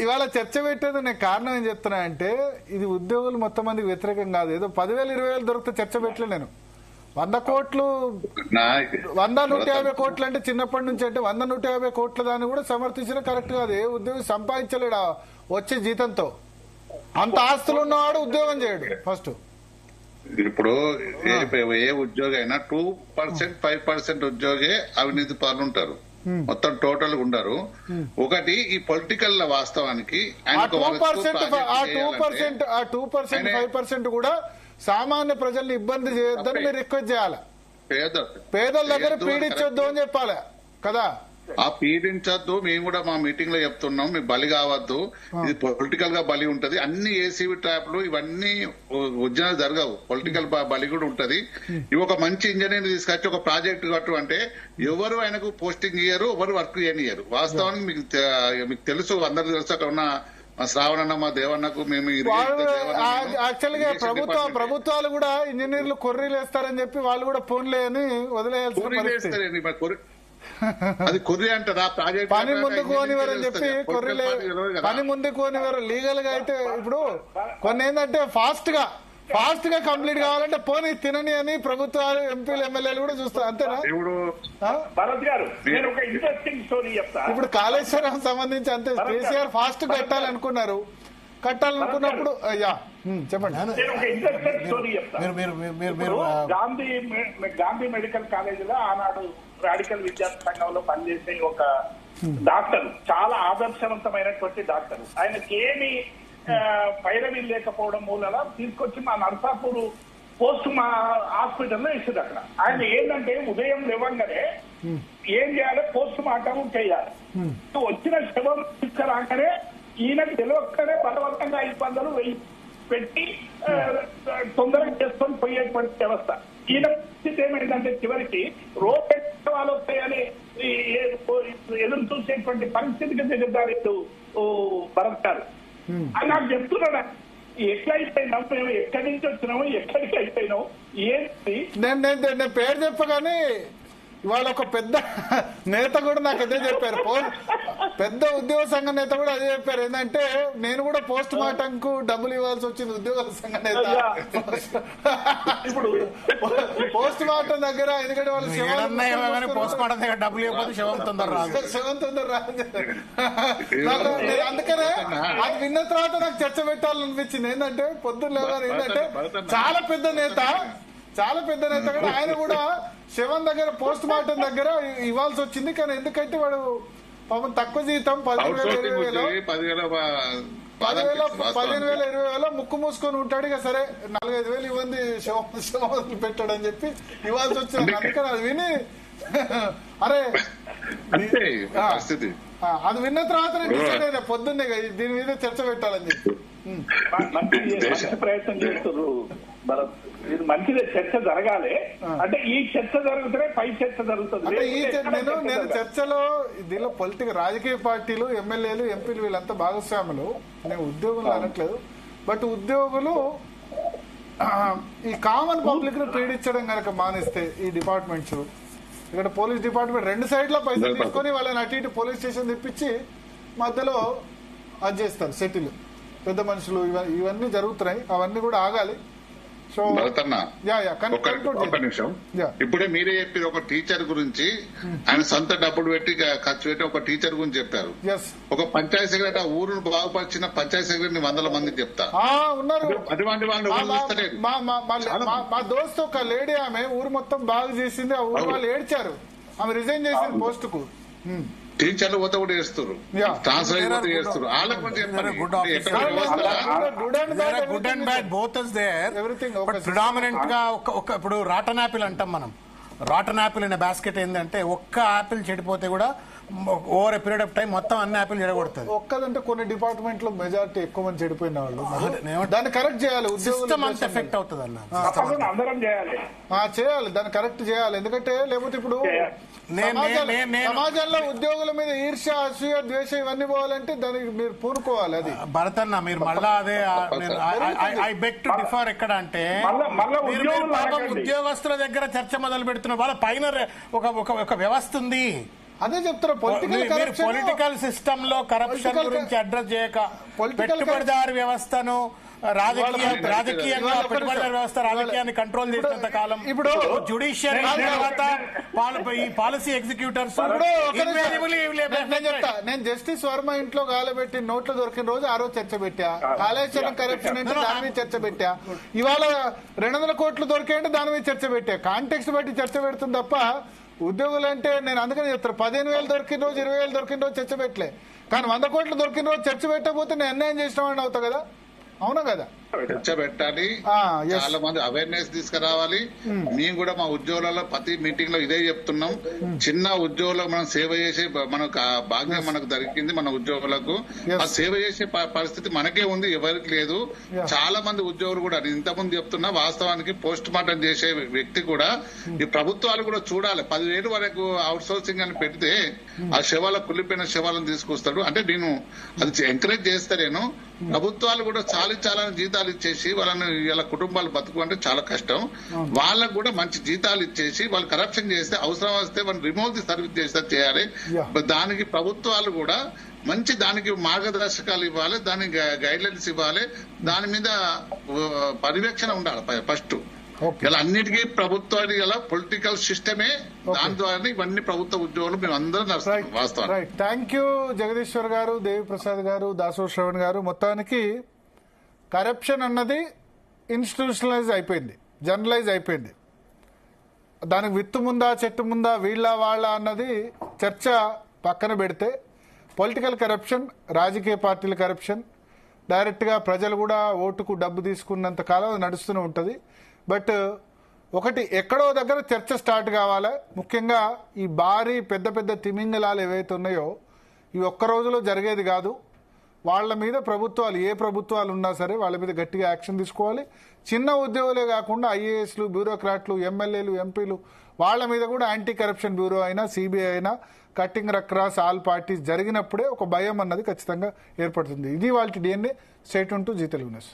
ఇవాళ చర్చ పెట్టేది నేను కారణం ఏం చెప్తున్నా అంటే ఇది ఉద్యోగులు మొత్తం మందికి వ్యతిరేకం కాదు. ఏదో 10,000 20,000 దొరికితే చర్చ పెట్టలే. నేను 100 కోట్లు 100-150 కోట్లు అంటే చిన్నప్పటి నుంచి అంటే 100-150 కోట్ల దాన్ని కూడా సమర్థించడం కరెక్ట్ కాదు. ఏ ఉద్యోగి సంపాదించలేడు వచ్చే జీతంతో. అంత ఆస్తులు ఉన్నవాడు ఉద్యోగం చేయడు. ఫస్ట్ ఇప్పుడు ఏ ఉద్యోగి అయినా 2% 5% ఉద్యోగి అవినీతి పనులు ఉంటారు. మొత్తం టోటల్ ఉండరు. ఒకటి ఈ పొలిటికల్ వాస్తవానికి 2% కూడా సామాన్య ప్రజల్ని ఇబ్బంది చేయొద్దని మీరు రిక్వెస్ట్ చేయాలి. పేదల దగ్గర పీడించొద్దు అని చెప్పాలి కదా. ఆ పీడించద్దు. మేము కూడా మా మీటింగ్ లో చెప్తున్నాం, మీకు బలి కావద్దు. ఇది పొలిటికల్ గా బలి ఉంటది. అన్ని ఏసీబీ ట్రాప్లు ఇవన్నీ ఉద్యోగాలు జరగవు. పొలిటికల్ బలి కూడా ఉంటది. ఇవి ఒక మంచి ఇంజనీర్ తీసుకొచ్చి ఒక ప్రాజెక్ట్ కట్టు అంటే ఎవరు ఆయనకు పోస్టింగ్ ఇయ్యరు, ఎవరు వర్క్ చేయనియరు. వాస్తవానికి మీకు తెలుసు, అందరికి తెలుసు. అక్కడ ఉన్న మా శ్రావణన్న, మా దేవన్నకు మేము యాక్చువల్ గా ప్రభుత్వాలు కూడా ఇంజనీర్లు కొర్రీలు వేస్తారని చెప్పి వాళ్ళు కూడా ఫోన్లే అని వదిలేయాల్సి. అది కొర్రీ అంటారా? ప్రాజెక్ట్ పని ముందుకు పోనివారని చెప్పి పని ముందుకు పోనివారు. లీగల్ గా అయితే ఇప్పుడు కొన్ని ఏంటంటే ఫాస్ట్ గా కంప్లీట్ కావాలంటే పోనీ తినని అని ప్రభుత్వాలు, ఎంపీలు, ఎమ్మెల్యేలు కూడా చూస్తారు. అంతేనా? ఇప్పుడు కాళేశ్వరం సంబంధించి అంతే. కేసీఆర్ ఫాస్ట్ కట్టాలనుకున్నారు. కట్టాలనుకున్నప్పుడు చెప్పండి. గాంధీ మెడికల్ కాలేజీలో ఆనాడు రాడికల్ విద్యార్థి సంఘంలో పనిచేసే ఒక డాక్టర్, చాలా ఆదర్శవంతమైనటువంటి డాక్టర్, ఆయనకి ఏమి పైరవీ లేకపోవడం మూలన తీసుకొచ్చి మా నర్సాపూర్ పోస్ట్ మా హాస్పిటల్లో ఇస్తుంది. అక్కడ ఆయన ఏంటంటే ఉదయం లేవంగానే ఏం చేయాలి, పోస్ట్ మార్టం చేయాలి. వచ్చిన శవం తీసుకురాగానే ఈయనకు తెలియకనే బలవంతంగా 500 1000 పెట్టి తొందరగా చేసుకొని పోయేటువంటి వ్యవస్థ. ఈయన పరిస్థితి ఏమైందంటే చివరికి వాళ్ళు వస్తాయని ఎదురు చూసేటువంటి పరిస్థితికి దిగజారు భరత్ గారు. అని నాకు చెప్తున్నాడు. ఎట్లా అయిపోయినాం మేము, ఎక్కడి నుంచి వచ్చినాము, ఎక్కడికి అయిపోయినాం, ఏంటి నేను పేరు చెప్పగానే ఇవాళ ఒక పెద్ద నేత కూడా నాకు అదే చెప్పారు. పెద్ద ఉద్యోగ సంఘ నేత కూడా అదే చెప్పారు. ఏంటంటే నేను కూడా పోస్ట్ మార్టం కు డబ్బులు ఇవ్వాల్సి వచ్చింది. ఉద్యోగుల సంఘ నేత పోస్ట్ మార్టం దగ్గర, ఎందుకంటే వాళ్ళు పోస్ట్ మార్టం దగ్గర డబ్బులు ఇవ్వకపోతే శవం తొందర రాదు. అందుకనే అది విన్న తర్వాత నాకు చర్చ పెట్టాలనిపించింది. ఏంటంటే పొద్దున్న ఏంటంటే చాలా పెద్ద నేత కూడా ఆయన కూడా శవం దగ్గర పోస్ట్ మార్టం దగ్గర ఇవ్వాల్సి వచ్చింది. కానీ ఎందుకంటే వాడు పాపం తక్కువ జీతం 15,000-20,000 ముక్కు మూసుకొని ఉంటాడు. ఇక సరే 4-5,000 ఇవ్వండి శవం పెట్టాడని చెప్పి ఇవ్వాల్సి వచ్చింది. అందుకని అది విని అరే అది విన్న తర్వాత నేను డిసైడ్ అయినా పొద్దున్నే దీని మీద చర్చ పెట్టాలని చెప్పి. ప్రయత్నం చేస్తున్నారు. ఇది మంచిదే, చర్చ జరగాలి. అంటే ఈ చర్చ జరిగితే పై చర్చ జరుగుతుంది. నేను చర్చలో దీనిలో పొలిటికల్ రాజకీయ పార్టీలు, ఎమ్మెల్యేలు, ఎంపీలు వీళ్ళంతా భాగస్వాములు. నేను ఉద్యోగులు అనట్లేదు. బట్ ఉద్యోగులు ఈ కామన్ పబ్లిక్ ను పీడించడం కనుక మానేస్తే ఈ డిపార్ట్మెంట్స్, ఇక్కడ పోలీస్ డిపార్ట్మెంట్ 2 సైడ్ల పైసలు తీసుకొని వాళ్ళని అటు ఇటు పోలీస్ స్టేషన్ తెప్పించి మధ్యలో అది చేస్తారు సెటిల్. పెద్ద మనుషులు ఇవన్నీ జరుగుతున్నాయి. అవన్నీ కూడా ఆగాలి. ఒక నిమిషం. ఇప్పుడే మీరే చెప్పి ఒక టీచర్ గురించి ఆయన సొంత డబ్బులు పెట్టి ఖర్చు పెట్టి ఒక టీచర్ గురించి చెప్పారు. ఒక పంచాయతీ సెక్రటరీ ఊరును బాగుపరిచిన పంచాయతీ సెక్రటరీ 100 మందికి చెప్తా ఉన్నారు. అటువంటి వాళ్ళు మా దోస్తు ఒక లేడీ, ఆమె ఊరు మొత్తం బాగా చేసింది. ఆ ఊరు వాళ్ళు ఏడ్చారు. ఆమె రిజైన్ చేసింది పోస్ట్ కు. టీచర్లు పోతే కూడా చేస్తారు, ట్రాన్స్ఫర్ పోతే చేస్తారు. వాళ్ళకి good and bad both is there. Predominant గా ఇప్పుడు రాటన్ యాపిల్ అంటాం మనం. రాటన్ యాపిల్ అనే బాస్కెట్ ఏంటంటే ఒక్క యాపిల్ చెడిపోతే కూడా over a period of time మొత్తం అన్ని యాపిల్ చెడగొడుతుంది. ఒక్కదంటే కొన్ని డిపార్ట్మెంట్ లో మెజారిటీ ఎక్కువ మంది చెడిపోయిన వాళ్ళు దాన్ని కరెక్ట్ చేయాలి. సిస్టమ్ అంత ఎఫెక్ట్ అవుతుంది అన్న, చేయాలి దాన్ని కరెక్ట్ చేయాలి. ఎందుకంటే లేకపోతే ఇప్పుడు సమాజంలో ఉద్యోగుల మీద ఈర్ష్య, అసూయ, ద్వేషం ఇవన్నీ పోవాలంటే దానికి మీరు పూనుకోవాలి. అది భరతన్న మీరు మళ్ళా అదే ఐ బెగ్ టు డిఫర్. ఎక్కడ అంటే ఉద్యోగస్తుల దగ్గర చర్చ మొదలు పెడుతున్నారు. వాళ్ళ పైన ఒక వ్యవస్థ ఉంది. అదే చెప్తారు పొలిటికల్ సిస్టమ్ లో కరప్షన్ గురించి అడ్రస్ చేయక పెట్టుబడిదారు వ్యవస్థను రాజకీయంగా పెట్టుబడిదారు వ్యవస్థ రాజకీయాన్ని కంట్రోల్ చేసినంత కాలం ఇప్పుడు జ్యుడిషియరీ తర్వాత ఈ పాలసీ ఎగ్జిక్యూటర్స్ నేను జస్టిస్ వర్మ ఇంట్లో గాలబెట్టి నోట్లు దొరికిన రోజు ఆ రోజు చర్చ పెట్టా. కాళేశ్వరం కరప్షన్ అంటే దాని మీద చర్చ పెట్టా. ఇవాళ 200 కోట్లు దొరికాయంటే దాని మీద చర్చ పెట్టా. కాంటెక్స్ట్ బట్టి చర్చ పెడుతుంది తప్ప ఉద్యోగులు అంటే నేను అందుకని చెప్తాను 15,000 దొరికిన రోజు 20,000 దొరికిన రోజు చర్చ పెట్టలే. కానీ 100 కోట్లు దొరికిన రోజు చర్చ పెట్టకపోతే నేను అన్యాయం చేసిన వాడిని అవుతా కదా, అవునా కదా? చర్చ పెట్టాలి, చాలా మంది అవేర్నెస్ తీసుకురావాలి. మేము కూడా మా ఉద్యోగులలో ప్రతి మీటింగ్ లో ఇదే చెప్తున్నాం. చిన్న ఉద్యోగులకు మనం సేవ చేసే మనకు భాగ్యం మనకు దొరికింది. మన ఉద్యోగులకు ఆ సేవ చేసే పరిస్థితి మనకే ఉంది, ఎవరికి లేదు. చాలా మంది ఉద్యోగులు కూడా ఇంతకుముందు చెప్తున్నా, వాస్తవానికి పోస్ట్ మార్టం చేసే వ్యక్తి కూడా ఈ ప్రభుత్వాలు కూడా చూడాలి. 10,000 వరకు అవుట్ సోర్సింగ్ అని పెడితే ఆ శవాల కుళ్ళిపోయిన శవాలను తీసుకొస్తాడు. అంటే నేను అది ఎంకరేజ్ చేస్తా. నేను ప్రభుత్వాలు కూడా చాలా జీతాలు ఇచ్చేసి వాళ్ళని ఇలా కుటుంబాలు బతుకు అంటే చాలా కష్టం. వాళ్ళకు కూడా మంచి జీతాలు ఇచ్చేసి వాళ్ళు కరప్షన్ చేస్తే అవసరం వస్తే వాళ్ళు రిమోట్ సర్వీస్ చేస్తే చేయాలి. దానికి ప్రభుత్వాలు కూడా మంచి దానికి మార్గదర్శకాలు ఇవ్వాలి, దానికి గైడ్ లైన్స్ ఇవ్వాలి. దాని మీద పర్యవేక్షణ ఉండాలి ఫస్ట్. ఇలా అన్నిటికీ ప్రభుత్వాన్ని ఇలా పొలిటికల్ సిస్టమే, దాని ద్వారా ఇవన్నీ ప్రభుత్వ ఉద్యోగులు మేము అందరం నడుస్తాం. వాస్తవం. థ్యాంక్ యూ జగదీశ్వర్ గారు, దేవి ప్రసాద్ గారు, దాసో శ్రవణ్ గారు. మొత్తానికి కరప్షన్ అన్నది ఇన్స్టిట్యూషనలైజ్ అయిపోయింది, జనరలైజ్ అయిపోయింది. దానికి విత్తు ముందా చెట్టు ముందా వీళ్ళ వాళ్ళ అన్నది చర్చ పక్కన పెడితే పొలిటికల్ కరప్షన్, రాజకీయ పార్టీల కరప్షన్, డైరెక్ట్గా ప్రజలు కూడా ఓటుకు డబ్బు తీసుకున్నంత కాలం అది నడుస్తూనే ఉంటుంది. బట్ ఒకటి ఎక్కడో దగ్గర చర్చ స్టార్ట్ కావాలి. ముఖ్యంగా ఈ భారీ పెద్ద పెద్ద తిమింగలాలు ఏవైతే ఉన్నాయో ఇవి ఒక్క రోజులో జరిగేది కాదు. వాళ్ళ మీద ప్రభుత్వాలు, ఏ ప్రభుత్వాలు ఉన్నా సరే వాళ్ళ మీద గట్టిగా యాక్షన్ తీసుకోవాలి. చిన్న ఉద్యోగులే కాకుండా ఐఏఎస్లు, బ్యూరోక్రాట్లు, ఎమ్మెల్యేలు, ఎంపీలు వాళ్ళ మీద కూడా యాంటీ కరప్షన్ బ్యూరో అయినా సిబిఐ అయినా కట్టింగ్ అక్రాస్ ఆల్ పార్టీస్ జరిగినప్పుడే ఒక భయం అన్నది ఖచ్చితంగా ఏర్పడుతుంది. ఇది వాళ్ళ DNA. Stay tuned to Zee Telugu news.